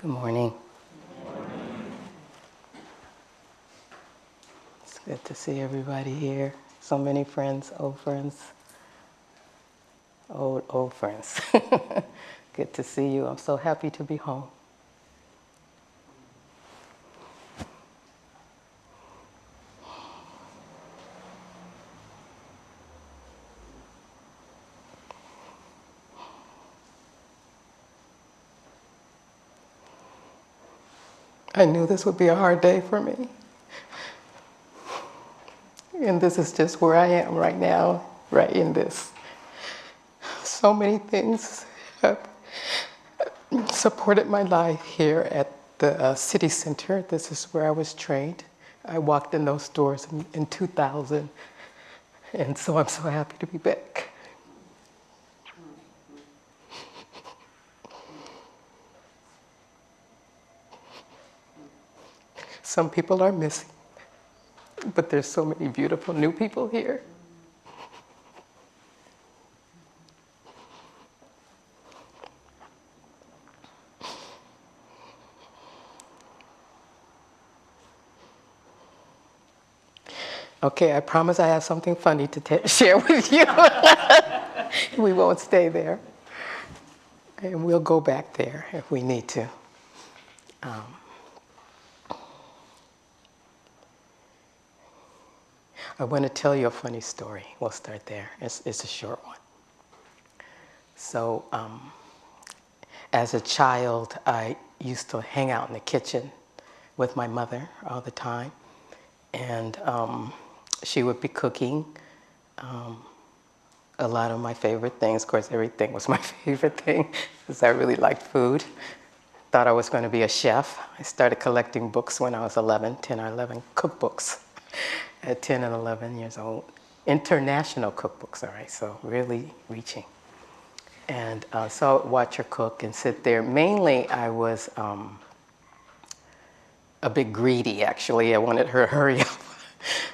Good morning. It's good to see everybody here. So many friends, old friends, old friends. Good to see you. I'm so happy to be home. I knew this would be a hard day for me. And this is just where I am right now, right in this. So many things have supported my life here at the city center. This is where I was trained. I walked in those doors in 2000. And so I'm so happy to be back. Some people are missing, but there's so many beautiful new people here. Okay, I promise I have something funny to share with you. We won't stay there. And we'll go back there if we need to. I want to tell you a funny story. We'll start there. It's a short one. So, as a child, I used to hang out in the kitchen with my mother all the time. And she would be cooking a lot of my favorite things. Of course, everything was my favorite thing because I really liked food. Thought I was going to be a chef. I started collecting books when I was 10 or 11 cookbooks at 10 and 11 years old. International cookbooks, all right, so really reaching. And so I would watch her cook and sit there. Mainly, I was a bit greedy, actually. I wanted her to hurry up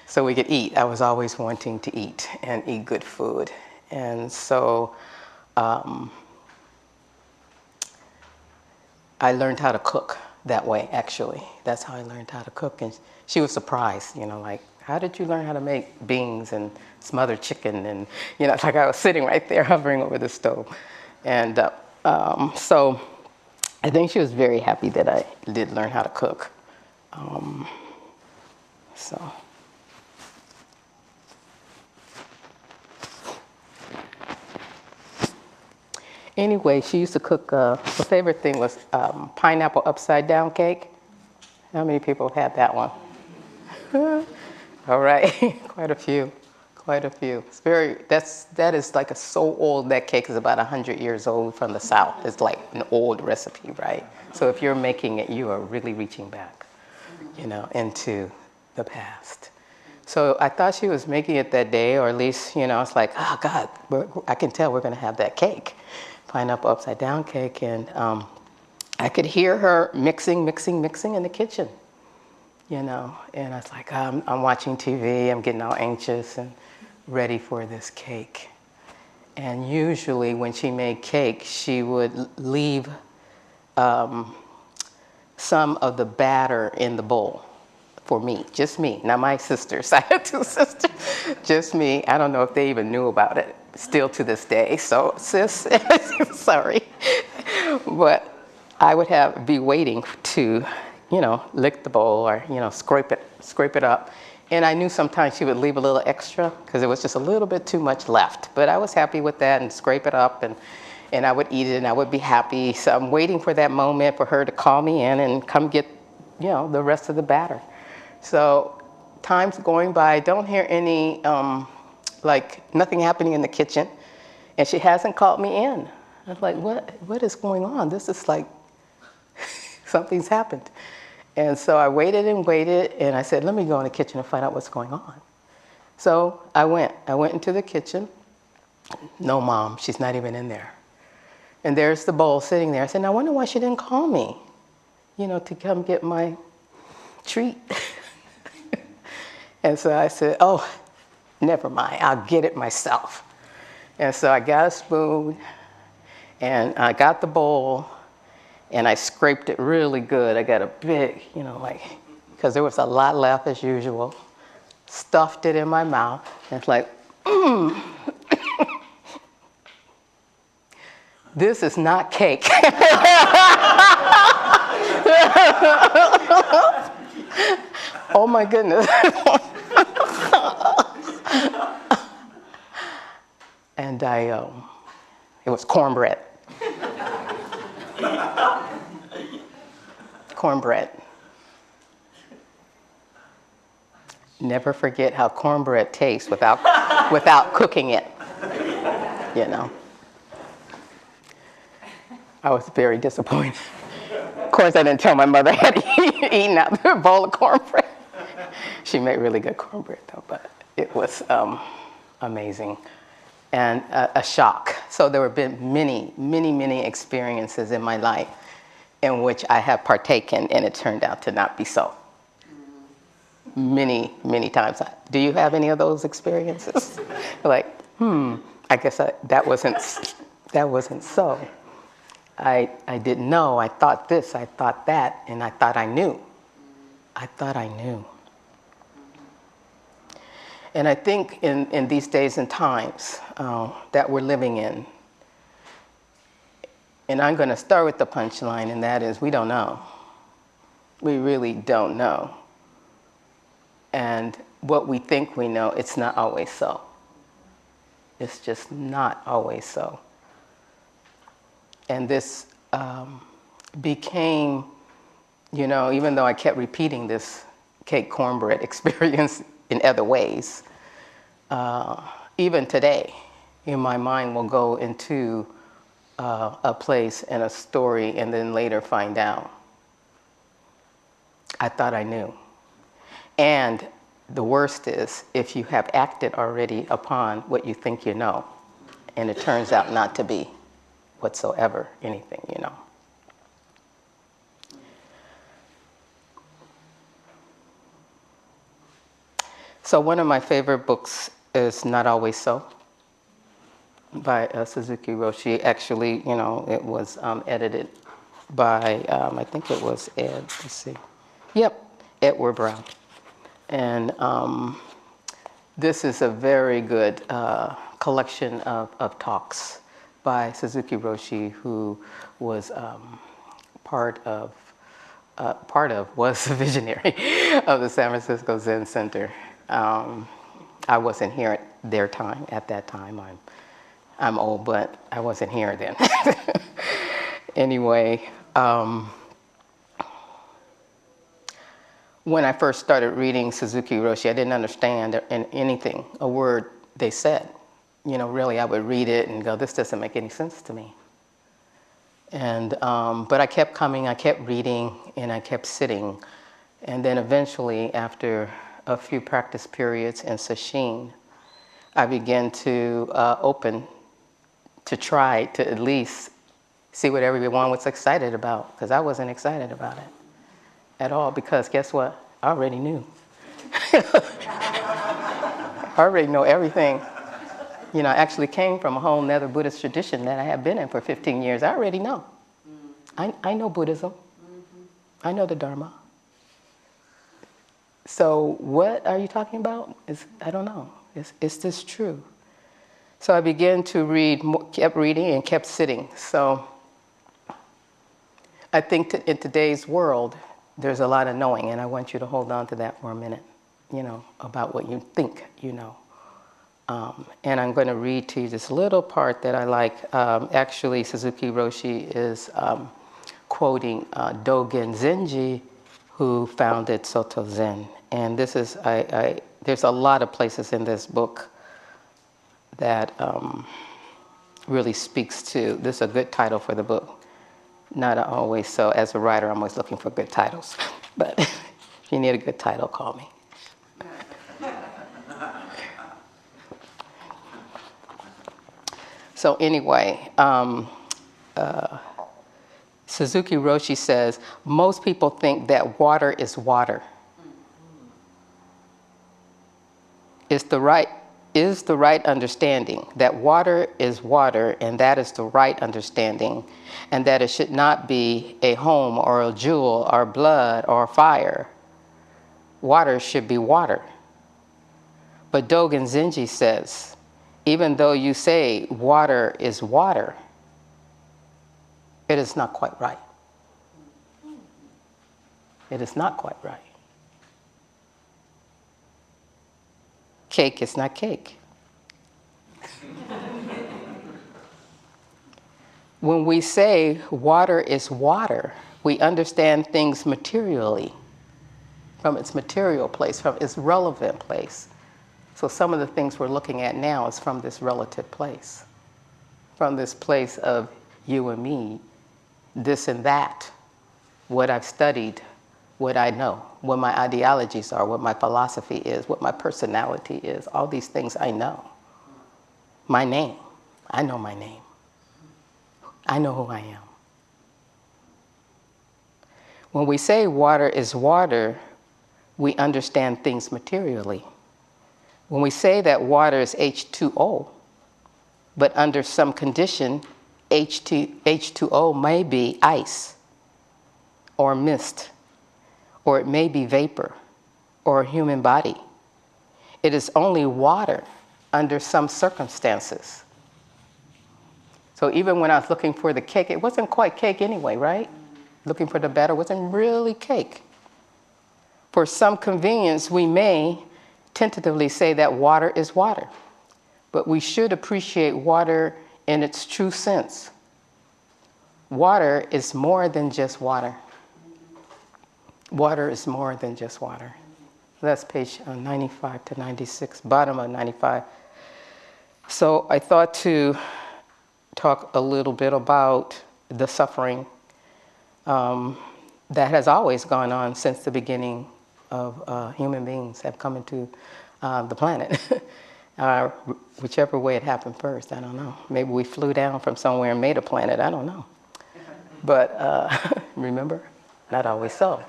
so we could eat. I was always wanting to eat and eat good food. And so I learned how to cook that way, actually. That's how I learned how to cook. And she was surprised, like, how did you learn how to make beans and smothered chicken? And, like I was sitting right there hovering over the stove. And so I think she was very happy that I did learn how to cook. So. Anyway, she used to cook, her favorite thing was pineapple upside down cake. How many people have had that one? All right, quite a few. It's that is like so old, that cake is about 100 years old from the South. It's like an old recipe, right? So if you're making it, you are really reaching back, into the past. So I thought she was making it that day, or at least, it's like, oh God, I can tell we're gonna have that cake, pineapple upside down cake. And I could hear her mixing in the kitchen, and I was like, I'm watching TV, I'm getting all anxious and ready for this cake. And usually when she made cake, she would leave some of the batter in the bowl for me, just me, not my sisters. I had 2 sisters, just me. I don't know if they even knew about it, still to this day. So sis, sorry. But I would be waiting to, lick the bowl or, scrape it up. And I knew sometimes she would leave a little extra because it was just a little bit too much left. But I was happy with that and scrape it up, and I would eat it and I would be happy. So I'm waiting for that moment for her to call me in and come get, the rest of the batter. So time's going by, I don't hear any, nothing happening in the kitchen. And she hasn't called me in. I was like, what is going on? This is like, something's happened. And so I waited, and I said, let me go in the kitchen and find out what's going on. So I went into the kitchen. No, Mom, she's not even in there. And there's the bowl sitting there. I said, I wonder why she didn't call me, to come get my treat. And so I said, oh, never mind, I'll get it myself. And so I got a spoon, and I got the bowl, and I scraped it really good. I got a big, because there was a lot left as usual. Stuffed it in my mouth, and it's like, this is not cake. Oh my goodness. And it was cornbread. Cornbread. Never forget how cornbread tastes without cooking it, I was very disappointed. Of course, I didn't tell my mother I had eaten out of a bowl of cornbread. She made really good cornbread, though, but it was amazing and a shock. So there have been many, many, many experiences in my life in which I have partaken, and it turned out to not be so. Many, many times. Do you have any of those experiences? Like, I guess that wasn't so. I didn't know. I thought this, I thought that, and I thought I knew. And I think in these days and times that we're living in, and I'm going to start with the punchline, and that is we don't know. We really don't know. And what we think we know, it's not always so. It's just not always so. And this became, even though I kept repeating this cake cornbread experience in other ways, even today, my mind will go into a place and a story and then later find out. I thought I knew. And the worst is if you have acted already upon what you think you know, and it turns out not to be whatsoever anything you know. So one of my favorite books is Not Always So by Suzuki Roshi. Actually, it was edited by, I think it was Edward Brown. And this is a very good collection of talks by Suzuki Roshi, who was was the visionary of the San Francisco Zen Center. I wasn't here at that time. I'm old, but I wasn't here then. Anyway, when I first started reading Suzuki Roshi, I didn't understand anything, a word they said. Really, I would read it and go, this doesn't make any sense to me. And but I kept coming, I kept reading, and I kept sitting. And then eventually, after a few practice periods in sesshin, I began to open to try to at least see what everyone was excited about, because I wasn't excited about it at all, because guess what? I already knew. I already know everything. I actually came from a whole nother Buddhist tradition that I have been in for 15 years. I already know. I know Buddhism. I know the Dharma. So what are you talking about? I don't know. Is this true? So I began to read, kept reading and kept sitting. So I think in today's world, there's a lot of knowing, and I want you to hold on to that for a minute, about what you think you know. And I'm going to read to you this little part that I like. Actually, Suzuki Roshi is quoting Dogen Zenji, who founded Soto Zen. And this is, there's a lot of places in this book that really speaks to, this is a good title for the book. Not always so. As a writer, I'm always looking for good titles. But if you need a good title, call me. So anyway, Suzuki Roshi says, most people think that water is water. It's the is the right understanding, that water is water, and that is the right understanding, and that it should not be a home or a jewel or blood or fire. Water should be water. But Dogen Zenji says, even though you say water is water, it is not quite right. It is not quite right. Cake is not cake. When we say water is water, we understand things materially, from its material place, from its relevant place. So some of the things we're looking at now is from this relative place, from this place of you and me, this and that, what I've studied, what I know, what my ideologies are, what my philosophy is, what my personality is, all these things I know. My name, I know my name. I know who I am. When we say water is water, we understand things materially. When we say that water is H2O, but under some condition, H2O may be ice or mist, or it may be vapor or a human body. It is only water under some circumstances. So even when I was looking for the cake, it wasn't quite cake anyway, right? Looking for the batter wasn't really cake. For some convenience, we may tentatively say that water is water, but we should appreciate water in its true sense. Water is more than just water. Water is more than just water. That's page 95 to 96, bottom of 95. So I thought to talk a little bit about the suffering that has always gone on since the beginning of human beings have come into the planet. Whichever way it happened first, I don't know. Maybe we flew down from somewhere and made a planet, I don't know. But remember, not always so.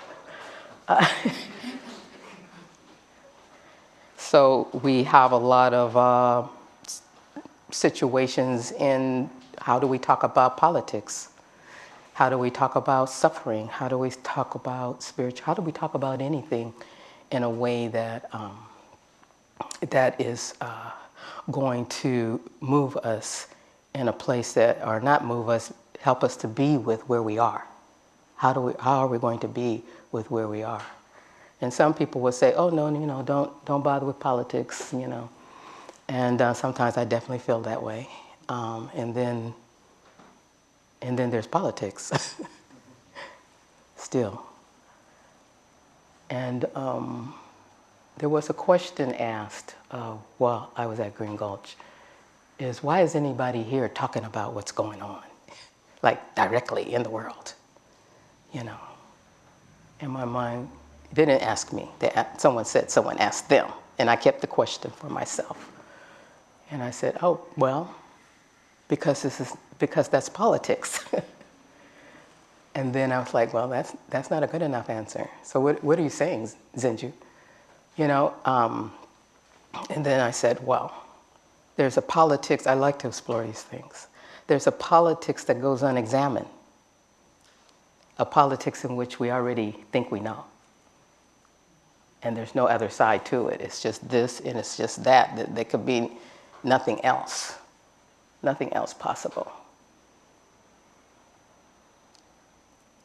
So we have a lot of situations in how do we talk about politics? How do we talk about suffering? How do we talk about spiritual? How do we talk about anything in a way that that is going to move us in a place that, or not move us, help us to be with where we are? How are we going to be with where we are? And some people would say, oh, no, don't bother with politics, And sometimes I definitely feel that way. And then there's politics still. And there was a question asked while I was at Green Gulch, is why is anybody here talking about what's going on? Like directly in the world, And my mind didn't ask me. Someone said someone asked them, and I kept the question for myself. And I said, oh, well, because that's politics. And then I was like, well, that's not a good enough answer. So what are you saying, Zenju? And then I said, well, there's a politics, I like to explore these things. There's a politics that goes unexamined. A politics in which we already think we know. And there's no other side to it. It's just this and it's just that. There could be nothing else possible.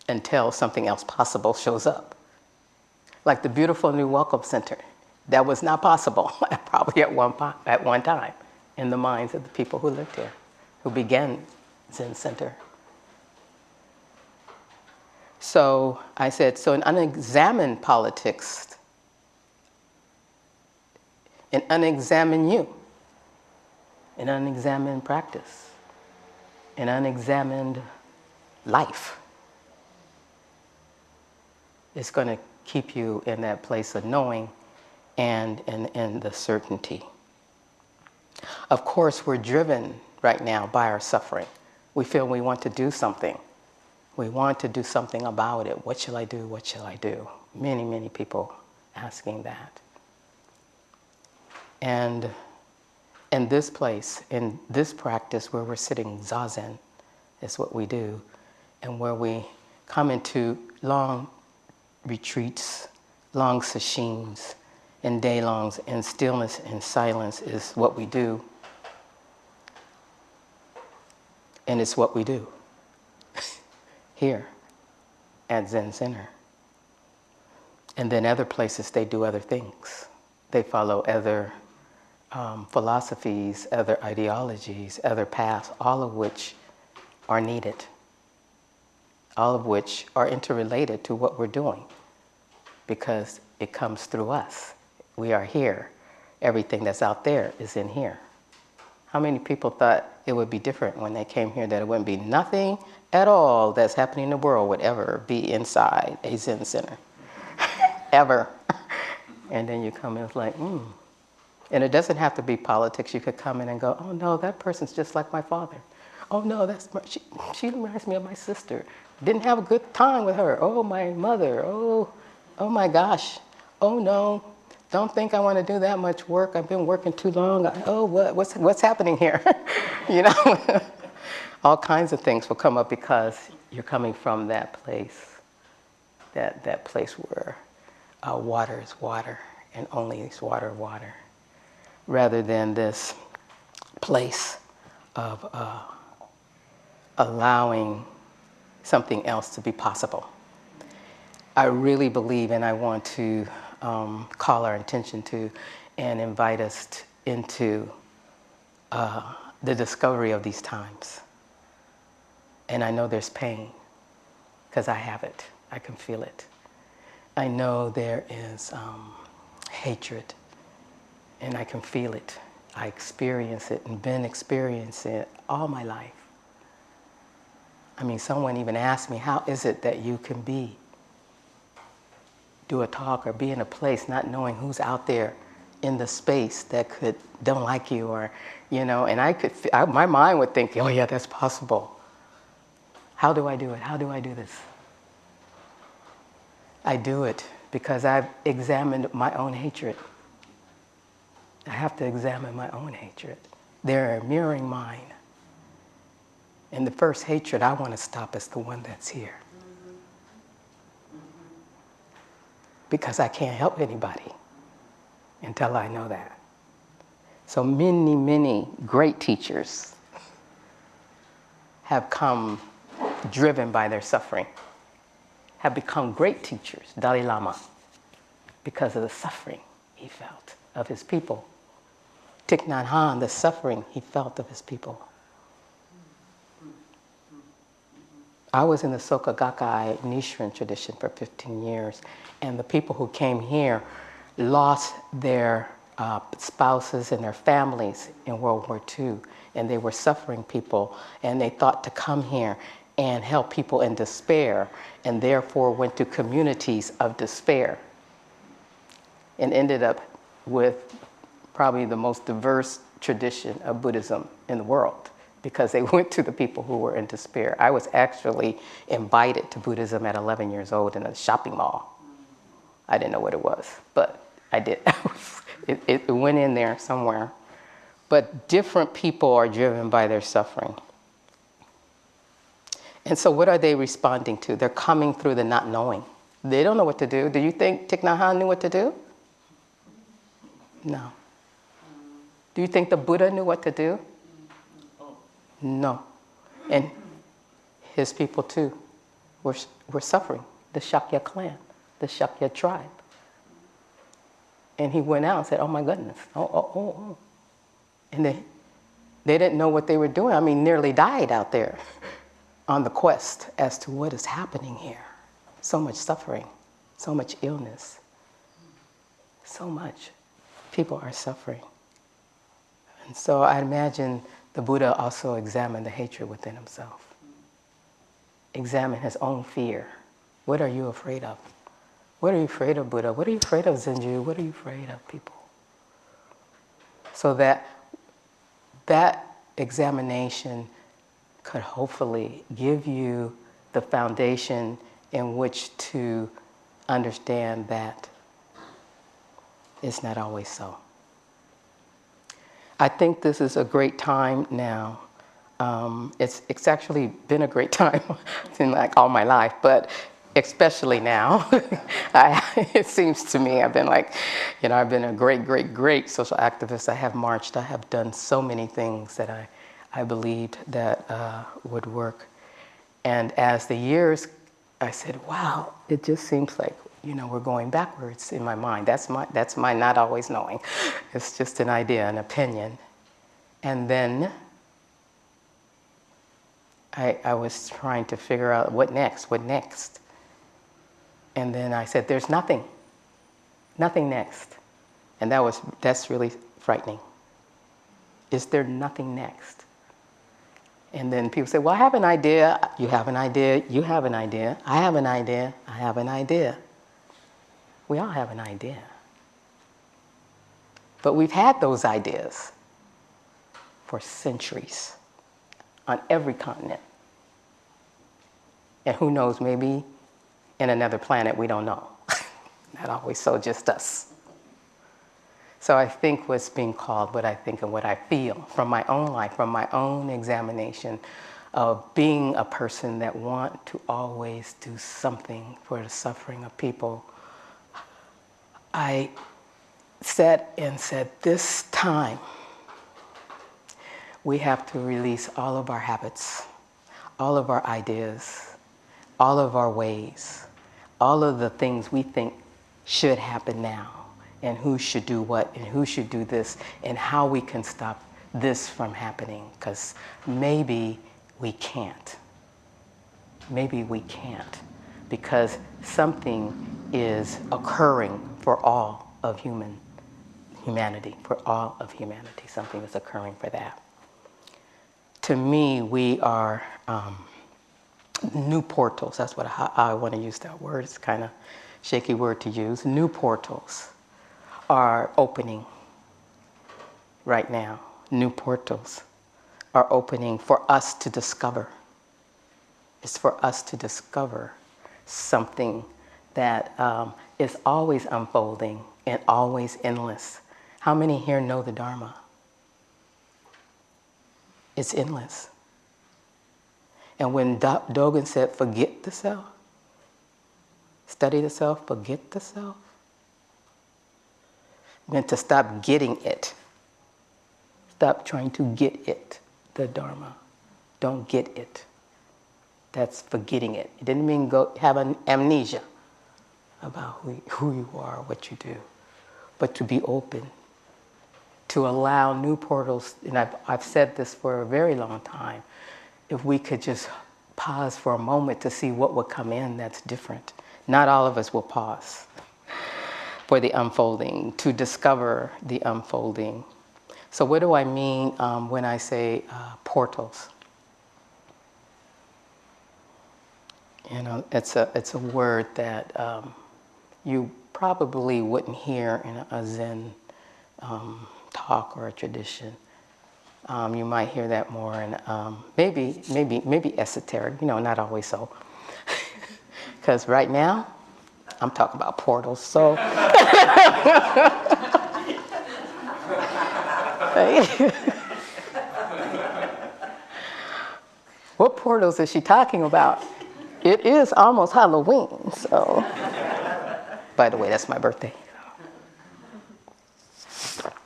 Until something else possible shows up. Like the beautiful new Welcome Center. That was not possible, probably at one time, in the minds of the people who lived here, who began Zen Center. So I said, so an unexamined politics, an unexamined you, an unexamined practice, an unexamined life is going to keep you in that place of knowing and in the certainty. Of course, we're driven right now by our suffering. We feel we want to do something. We want to do something about it. What shall I do? What shall I do? Many, many people asking that. And And this place, in this practice where we're sitting zazen, is what we do, and where we come into long retreats, long sessions, and day-longs, and stillness and silence is what we do. And it's what we do here at Zen Center. And then other places, they do other things. They follow other philosophies, other ideologies, other paths, all of which are needed, all of which are interrelated to what we're doing, because it comes through us. We are here. Everything that's out there is in here. How many people thought it would be different when they came here, that it wouldn't be nothing at all that's happening in the world would ever be inside a Zen Center? Ever. And then you come in, it's like, And it doesn't have to be politics. You could come in and go, oh no, that person's just like my father. Oh no, she reminds me of my sister. Didn't have a good time with her. Oh, my mother. Oh my gosh. Oh no, don't think I want to do that much work. I've been working too long. What's happening here? You know, all kinds of things will come up because you're coming from that place, that place where water is water and only is water, water, rather than this place of allowing something else to be possible. I really believe, and I want to call our attention to and invite us into the discovery of these times. And I know there's pain, because I have it. I can feel it. I know there is hatred, and I can feel it. I experience it and been experiencing it all my life. I mean, someone even asked me, how is it that you can do a talk or be in a place not knowing who's out there in the space that don't like you, or, you know, and my mind would think, oh yeah, that's possible. How do I do it? How do I do this? I do it because I've examined my own hatred. I have to examine my own hatred. They're mirroring mine. And the first hatred I want to stop is the one that's here. Because I can't help anybody until I know that. So many, many great teachers have come driven by their suffering, have become great teachers. Dalai Lama, because of the suffering he felt of his people. Thich Nhat Hanh, the suffering he felt of his people. I was in the Soka Gakkai Nichiren tradition for 15 years, and the people who came here lost their spouses and their families in World War II, and they were suffering people, and they thought to come here and help people in despair, and therefore went to communities of despair, and ended up with probably the most diverse tradition of Buddhism in the world, because they went to the people who were in despair. I was actually invited to Buddhism at 11 years old in a shopping mall. I didn't know what it was, but I did. It went in there somewhere. But different people are driven by their suffering. And so what are they responding to? They're coming through the not knowing. They don't know what to do. Do you think Thich Nhat Hanh knew what to do? No. Do you think the Buddha knew what to do? No. And his people too were suffering. The Shakya clan, the Shakya tribe. And he went out and said, oh my goodness, oh. And they didn't know what they were doing. I mean, nearly died out there on the quest as to what is happening here. So much suffering, so much illness, so much. People are suffering. And so I imagine the Buddha also examined the hatred within himself. Examined his own fear. What are you afraid of? What are you afraid of, Buddha? What are you afraid of, Zenju? What are you afraid of, people? So that examination could hopefully give you the foundation in which to understand that it's not always so. I think this is a great time now. It's actually been a great time in like all my life, but especially now. It seems to me I've been like, I've been a great social activist. I have marched. I have done so many things that I believed that would work. And as the years, I said, wow, it just seems like, we're going backwards in my mind. That's my not always knowing. It's just an idea, an opinion. And then I was trying to figure out what next. And then I said, there's nothing next. And that's really frightening. Is there nothing next? And then people say, well, I have an idea. You have an idea. You have an idea. I have an idea. I have an idea. We all have an idea. But we've had those ideas for centuries on every continent. And who knows, maybe in another planet, we don't know. Not always so, just us. So I think what's being called, what I think and what I feel from my own life, from my own examination of being a person that want to always do something for the suffering of people, I sat and said, this time, we have to release all of our habits, all of our ideas, all of our ways, all of the things we think should happen now, and who should do what, and who should do this, and how we can stop this from happening, because maybe we can't. Maybe we can't, because something is occurring for all of humanity, for all of humanity. Something is occurring for that. To me, we are new portals. That's what I want to use that word. It's kind of shaky word to use. New portals are opening right now. New portals are opening for us to discover. It's for us to discover something that is always unfolding and always endless. How many here know the Dharma? It's endless. And when Dogen said, forget the self, study the self, forget the self, meant to stop getting it. Stop trying to get it, the Dharma. Don't get it. That's forgetting it. It didn't mean go have an amnesia about who you are, what you do, but to be open, to allow new portals. And I've said this for a very long time. If we could just pause for a moment to see what would come in that's different. Not all of us will pause for the unfolding, to discover the unfolding. So what do I mean when I say portals? It's a word that you probably wouldn't hear in a Zen talk or a tradition. You might hear that more in maybe esoteric, not always so. Because right now, I'm talking about portals, so. What portals is she talking about? It is almost Halloween, so. By the way, that's my birthday.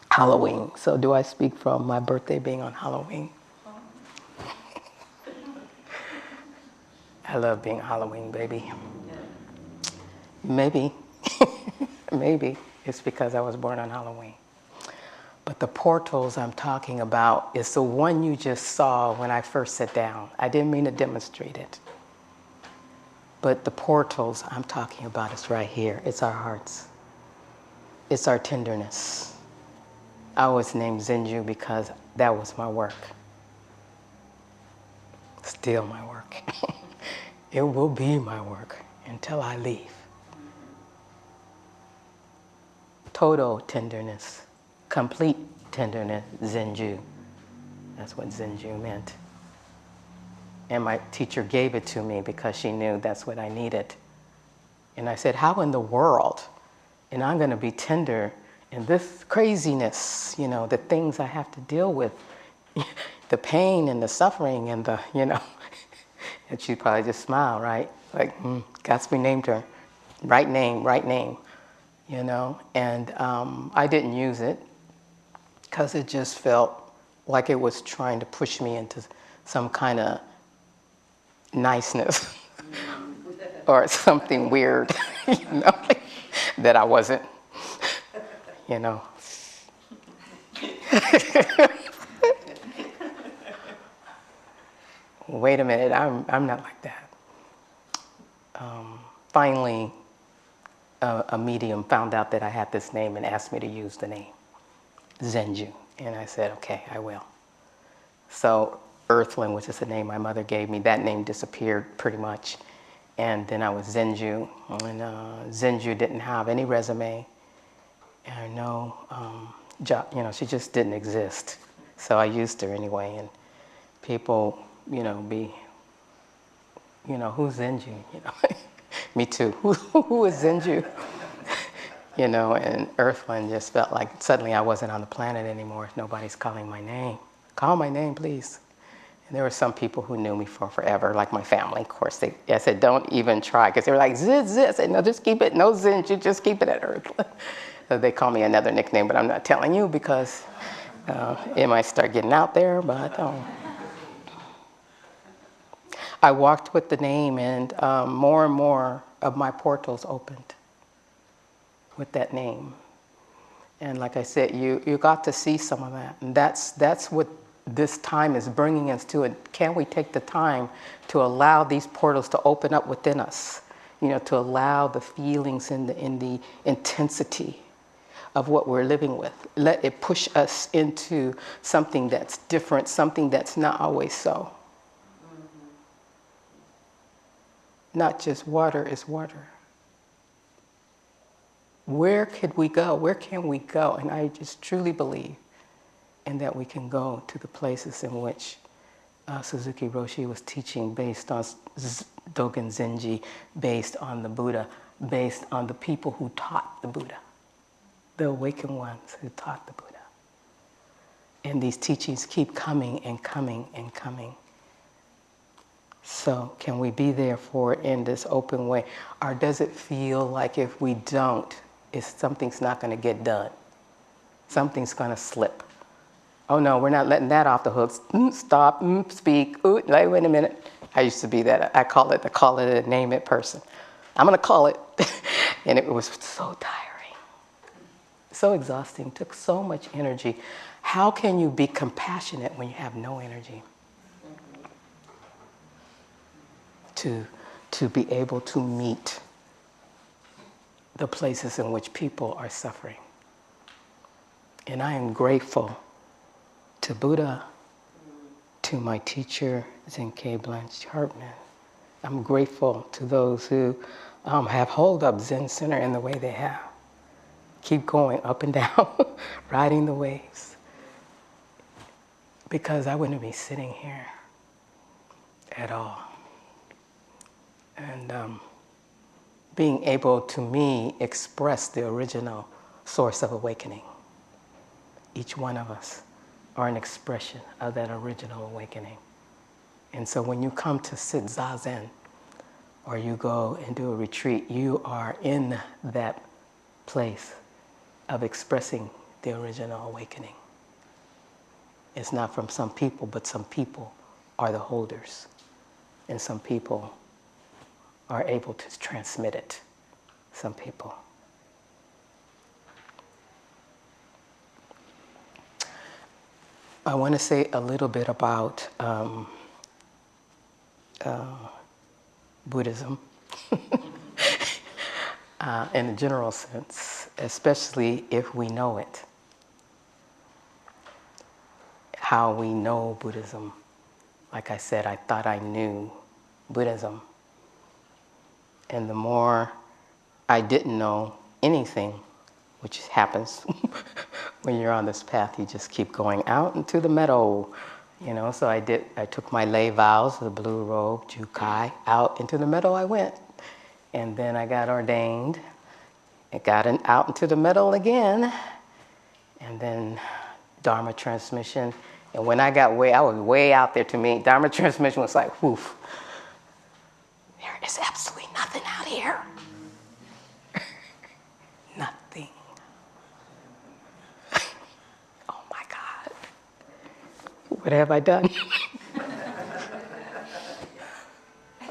Halloween. So do I speak from my birthday being on Halloween? I love being Halloween, baby. Maybe, maybe it's because I was born on Halloween. But the portals I'm talking about is the one you just saw when I first sat down. I didn't mean to demonstrate it. But the portals I'm talking about is right here. It's our hearts. It's our tenderness. I was named Zenju because that was my work. Still my work. It will be my work until I leave. Total tenderness, complete tenderness, Zenju. That's what Zenju meant. And my teacher gave it to me because she knew that's what I needed. And I said, how in the world? And I'm going to be tender And this craziness, the things I have to deal with, the pain and the suffering and and she'd probably just smile, right? Like, God's renamed her. Right name, And I didn't use it because it just felt like it was trying to push me into some kind of niceness or something weird, that I wasn't, Wait a minute, I'm not like that. Finally, a medium found out that I had this name and asked me to use the name, Zenju. And I said, okay, I will. So Earthlyn, which is the name my mother gave me, that name disappeared pretty much. And then I was Zenju. And Zenju didn't have any resume and no job. She just didn't exist. So I used her anyway. And people, who's Zenju? Me too. Who is Zenju? And Earthlyn just felt like suddenly I wasn't on the planet anymore. Nobody's calling my name. Call my name, please. And there were some people who knew me for forever, like my family, of course. I said, don't even try, because they were like, Ziz. I said, no, just keep it. No Zenju, just keep it at Earthlyn. So they call me another nickname, but I'm not telling you because it might start getting out there, but... I walked with the name, and more and more of my portals opened with that name. And like I said, you got to see some of that. And that's what this time is bringing us to. And can we take the time to allow these portals to open up within us? To allow the feelings and the intensity of what we're living with. Let it push us into something that's different, something that's not always so. Not just water is water. Where could we go? Where can we go? And I just truly believe in that we can go to the places in which Suzuki Roshi was teaching, based on Dogen Zenji, based on the Buddha, based on the people who taught the Buddha, the awakened ones who taught the Buddha. And these teachings keep coming and coming and coming. So can we be there for it in this open way? Or does it feel like if we don't, something's not going to get done? Something's going to slip. Oh no, we're not letting that off the hooks. Stop, speak, wait a minute. I used to be that, I call it a name it person. I'm going to call it. And it was so tiring, so exhausting, took so much energy. How can you be compassionate when you have no energy? To be able to meet the places in which people are suffering. And I am grateful to Buddha, to my teacher, Zenke Blanche Hartman. I'm grateful to those who have held up Zen Center in the way they have. Keep going up and down, riding the waves. Because I wouldn't be sitting here at all. And being able to me express the original source of awakening. Each one of us are an expression of that original awakening. And so when you come to sit zazen, or you go and do a retreat, you are in that place of expressing the original awakening. It's not from some people, but some people are the holders. And some people are able to transmit it. Some people. I want to say a little bit about Buddhism in a general sense, especially if we know it. How we know Buddhism. Like I said, I thought I knew Buddhism. And the more I didn't know anything, which happens when you're on this path, you just keep going out into the meadow, So I took my lay vows, the blue robe, Jukai, out into the meadow I went. And then I got ordained. I got out into the meadow again, and then Dharma transmission. And when I was way out there. To me, Dharma transmission was like, woof, there is absolutely nothing out here. Nothing. Oh my God. What have I done?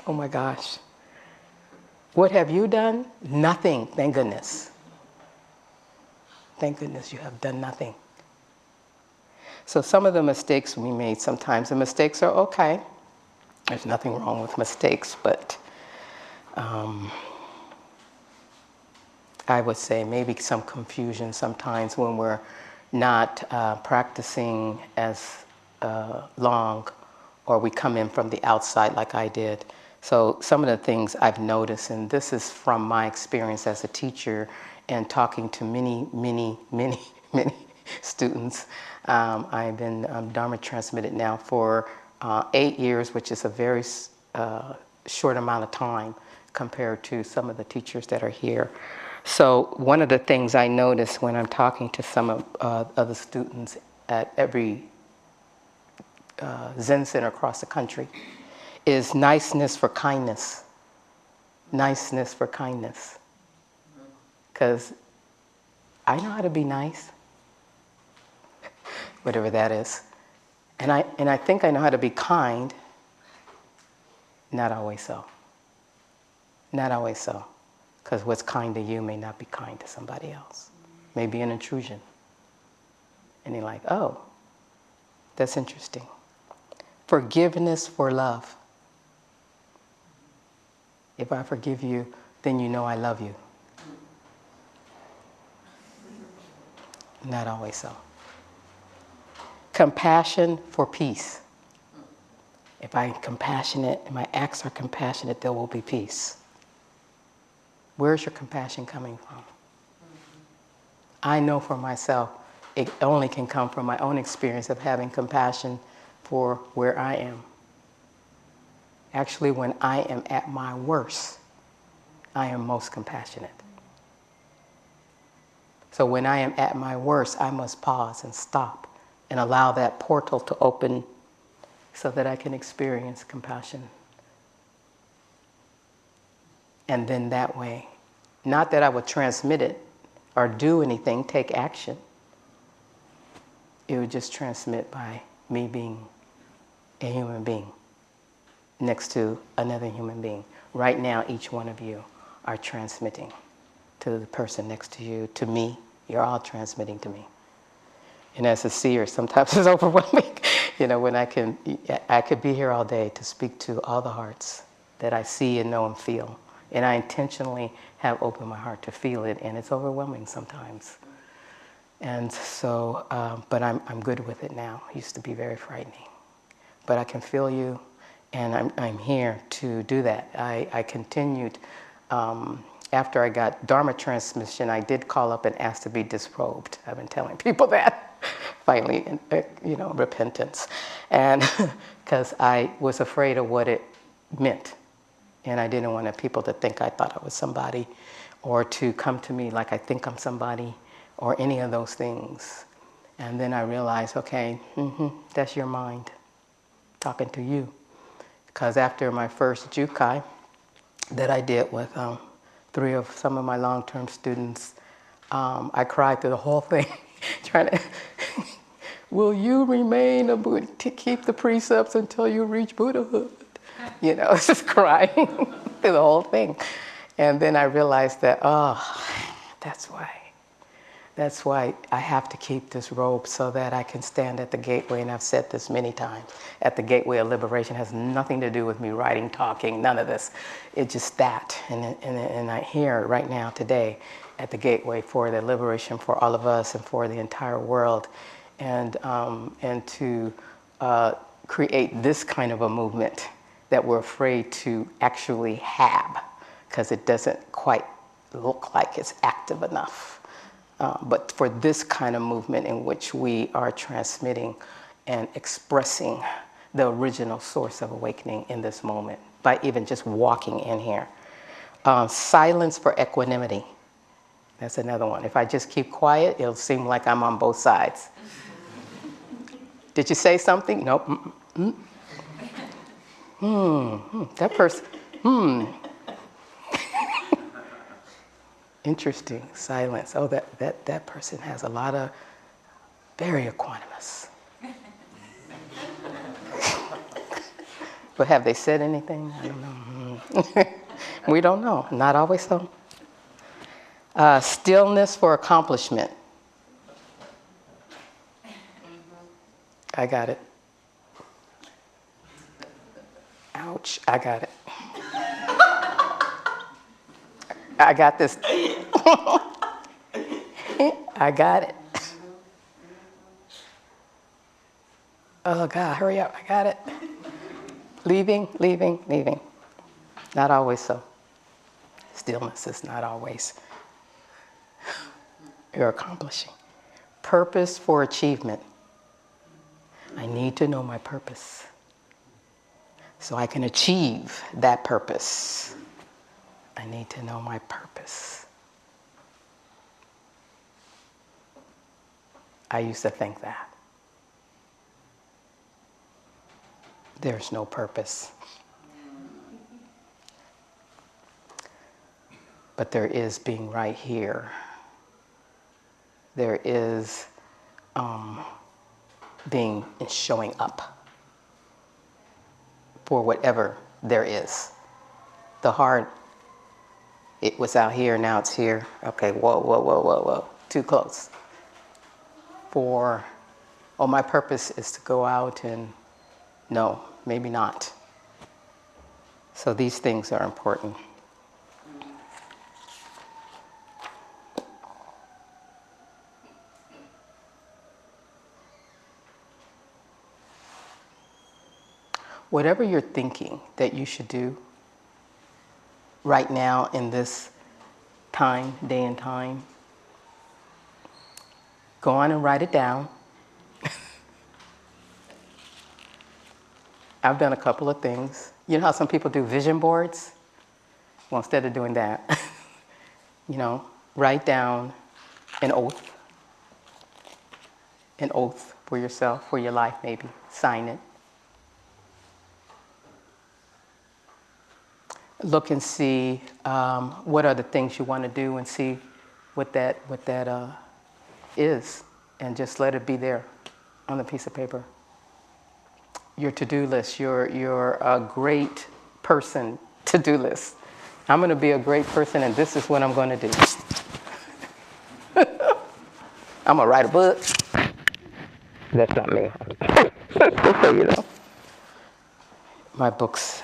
Oh my gosh. What have you done? Nothing, thank goodness. Thank goodness you have done nothing. So some of the mistakes we made sometimes, the mistakes are okay. There's nothing wrong with mistakes, but I would say maybe some confusion sometimes when we're not practicing as long, or we come in from the outside like I did. So some of the things I've noticed, and this is from my experience as a teacher and talking to many students. I've been Dharma transmitted now for 8 years, which is a very short amount of time compared to some of the teachers that are here. So one of the things I notice when I'm talking to some of the students at every Zen center across the country is niceness for kindness. Niceness for kindness. Because I know how to be nice, whatever that is. And I think I know how to be kind. Not always so. Not always so. Because what's kind to you may not be kind to somebody else. Maybe an intrusion. And you're like, oh, that's interesting. Forgiveness for love. If I forgive you, then you know I love you. Not always so. Compassion for peace. If I'm compassionate and my acts are compassionate, there will be peace. Where's your compassion coming from? I know for myself, it only can come from my own experience of having compassion for where I am. Actually, when I am at my worst, I am most compassionate. So when I am at my worst, I must pause and stop and allow that portal to open so that I can experience compassion. And then that way, not that I would transmit it or do anything, take action. It would just transmit by me being a human being next to another human being. Right now, each one of you are transmitting to the person next to you, to me. You're all transmitting to me. And as a seer, sometimes it's overwhelming. You know, when I could be here all day to speak to all the hearts that I see and know and feel. And I intentionally have opened my heart to feel it, and it's overwhelming sometimes. And so, but I'm good with it now. It used to be very frightening. But I can feel you, and I'm here to do that. I continued, after I got Dharma transmission, I did call up and ask to be disrobed. I've been telling people that. Finally, repentance. And because I was afraid of what it meant. And I didn't want people to think I thought I was somebody, or to come to me like I think I'm somebody, or any of those things. And then I realized, okay, that's your mind talking to you. Because after my first Jukai that I did with 3 of some of my long-term students, I cried through the whole thing, trying to, will you remain a Buddha, to keep the precepts until you reach Buddhahood? You know, just crying through the whole thing. And then I realized that, that's why I have to keep this robe, so that I can stand at the gateway. And I've said this many times, at the gateway of liberation. Has nothing to do with me writing, talking, none of this. It's just that. And I here right now today at the gateway for the liberation for all of us and for the entire world. And to create this kind of a movement that we're afraid to actually have, because it doesn't quite look like it's active enough. But for this kind of movement in which we are transmitting and expressing the original source of awakening in this moment, by even just walking in here. Silence for equanimity. That's another one. If I just keep quiet, it'll seem like I'm on both sides. Did you say something? Nope. That person. Interesting. Silence. Oh, that person has a lot of very equanimous. But have they said anything? I don't know. We don't know. Not always so. Stillness for accomplishment. I got it. Ouch, I got it. I got this. I got it. Oh God, hurry up, I got it. Leaving. Not always so. Stillness is not always. You're accomplishing. Purpose for achievement. I need to know my purpose so I can achieve that purpose. I need to know my purpose. I used to think that. There's no purpose. But there is being right here. There is being and showing up for whatever there is. The heart, it was out here, now it's here. Okay, whoa. Too close. My purpose is to go out and, no, maybe not. So these things are important. Whatever you're thinking that you should do right now in this time, day and time, go on and write it down. I've done a couple of things. You know how some people do vision boards? Well, instead of doing that, write down an oath for yourself, for your life maybe, sign it. Look and see what are the things you want to do and see what that is, and just let it be there on the piece of paper. Your to-do list, your a great person to-do list. I'm going to be a great person and this is what I'm going to do. I'm going to write a book. That's not me. Just so you know. My books,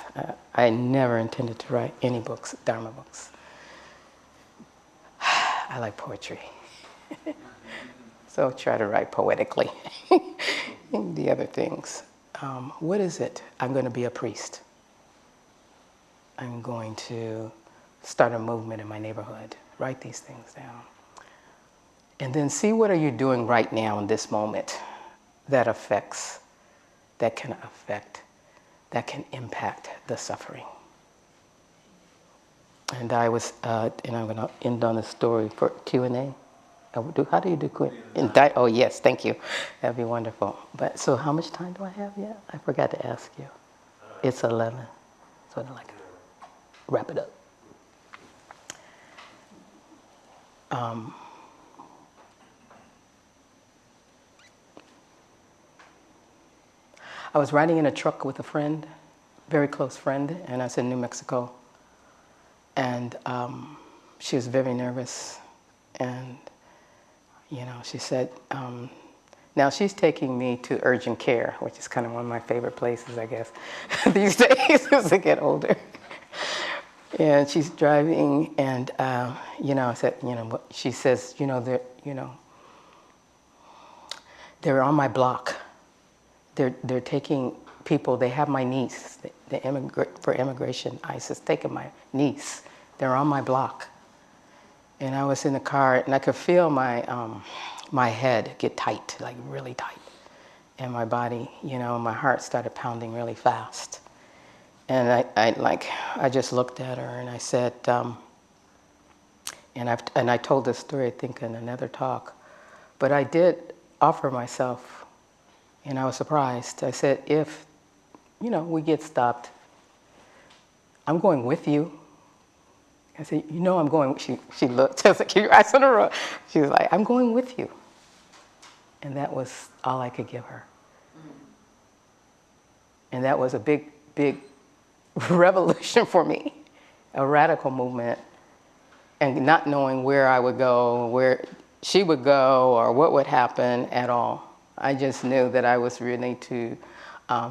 I never intended to write any books, Dharma books. I like poetry. So try to write poetically. The other things. What is it? I'm going to be a priest. I'm going to start a movement in my neighborhood. Write these things down. And then see what are you doing right now in this moment that can impact the suffering. And I'm going to end on a story for Q&A. How do you do Q&A? Oh, yes, thank you. That'd be wonderful. But so how much time do I have yet? I forgot to ask you. It's 11. So I'd like to wrap it up. I was riding in a truck with a friend, very close friend, and I was in New Mexico. And she was very nervous. And, she said, now she's taking me to urgent care, which is kind of one of my favorite places, I guess, these days as I get older. And she's driving, and, I said, she says, they're on my block. They're taking people, they have my niece, for immigration, ICE is taking my niece. They're on my block. And I was in the car, and I could feel my head get tight, like really tight. And my body, my heart started pounding really fast. And I just looked at her and I said, And I told this story, I think, in another talk. But I did offer myself, and I was surprised. I said, if, we get stopped, I'm going with you. I said, I'm going. She looked. I was like, keep your eyes on the road. She was like, I'm going with you. And that was all I could give her. And that was a big, big revolution for me, a radical movement, and not knowing where I would go, where she would go, or what would happen at all. I just knew that I was really to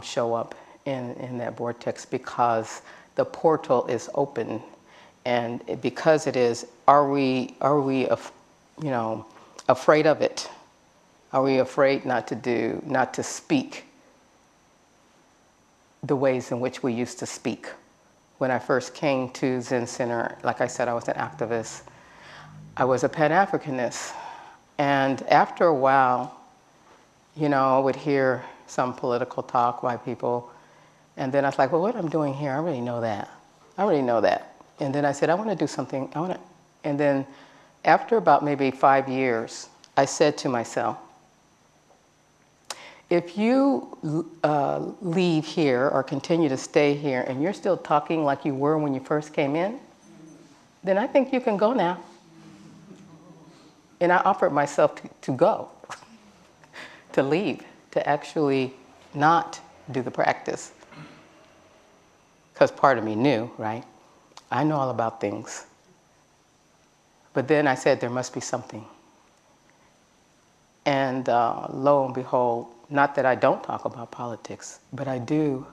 show up in that vortex because the portal is open. And because it is, are we afraid of it? Are we afraid not to speak the ways in which we used to speak? When I first came to Zen Center, like I said, I was an activist. I was a Pan-Africanist. And after a while, I would hear some political talk by people. And then I was like, well, what I'm doing here, I already know that. And then I said, I want to do something. And then after about maybe 5 years, I said to myself, if you leave here or continue to stay here and you're still talking like you were when you first came in, then I think you can go now. And I offered myself to go, to leave, to actually not do the practice. Because part of me knew, right? I know all about things. But then I said, there must be something. And lo and behold, not that I don't talk about politics, but I do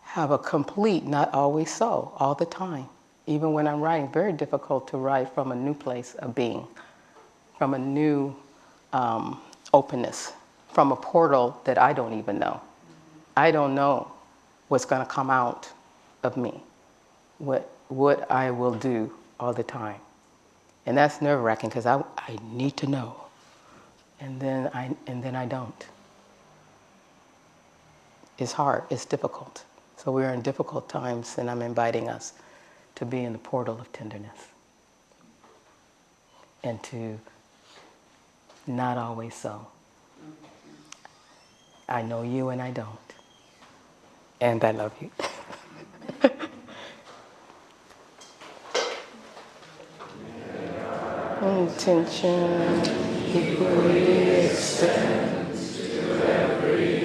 have a complete, not always so, all the time. Even when I'm writing, very difficult to write from a new place of being, from a new openness, from a portal that I don't even know. I don't know what's going to come out of me, what I will do all the time. And that's nerve-wracking because I need to know. And then I don't. It's hard, it's difficult. So we're in difficult times, and I'm inviting us to be in the portal of tenderness. And to not always so. I know you and I don't. And I love you. Intention equally extends to every